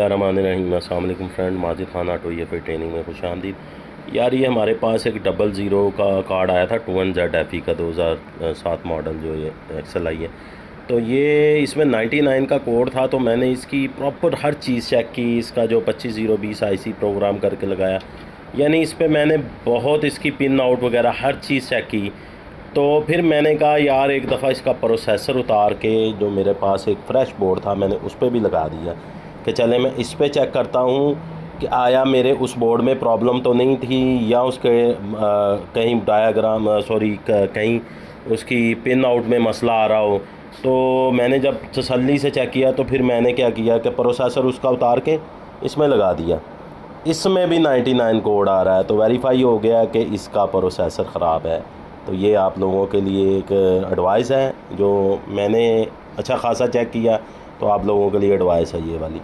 बिस्मिल्लाहिर्रहमानिर्रहीम। अस्सलाम वालेकुम फ्रेंड, माजिद खान ऑटो ये फिर ट्रेनिंग में खुशामदीद। यार ये हमारे पास एक 00 का कार्ड आया था 21ZFE का 2007 मॉडल, जो ये एक्सल आई है। तो ये इसमें 99 का कोड था, तो मैंने इसकी प्रॉपर हर चीज़ चेक की। इसका जो 25020 IC प्रोग्राम करके लगाया, यानी इस पर मैंने बहुत इसकी पिन आउट वगैरह हर चीज़ चेक की। तो फिर मैंने कहा यार एक दफ़ा इसका प्रोसेसर उतार के, जो मेरे पास एक फ्रेश बोर्ड था, मैंने उस पर भी लगा दिया कि चले मैं इस पर चेक करता हूँ कि आया मेरे उस बोर्ड में प्रॉब्लम तो नहीं थी, या उसके कहीं डायाग्राम कहीं उसकी पिन आउट में मसला आ रहा हो। तो मैंने जब तसल्ली से चेक किया तो फिर मैंने क्या किया कि प्रोसेसर उसका उतार के इसमें लगा दिया। इसमें भी 99 कोड आ रहा है, तो वेरीफाई हो गया कि इसका प्रोसेसर ख़राब है। तो ये आप लोगों के लिए एक एडवाइस है, जो मैंने अच्छा खासा चेक किया, तो आप लोगों के लिए एडवाइस है ये वाली।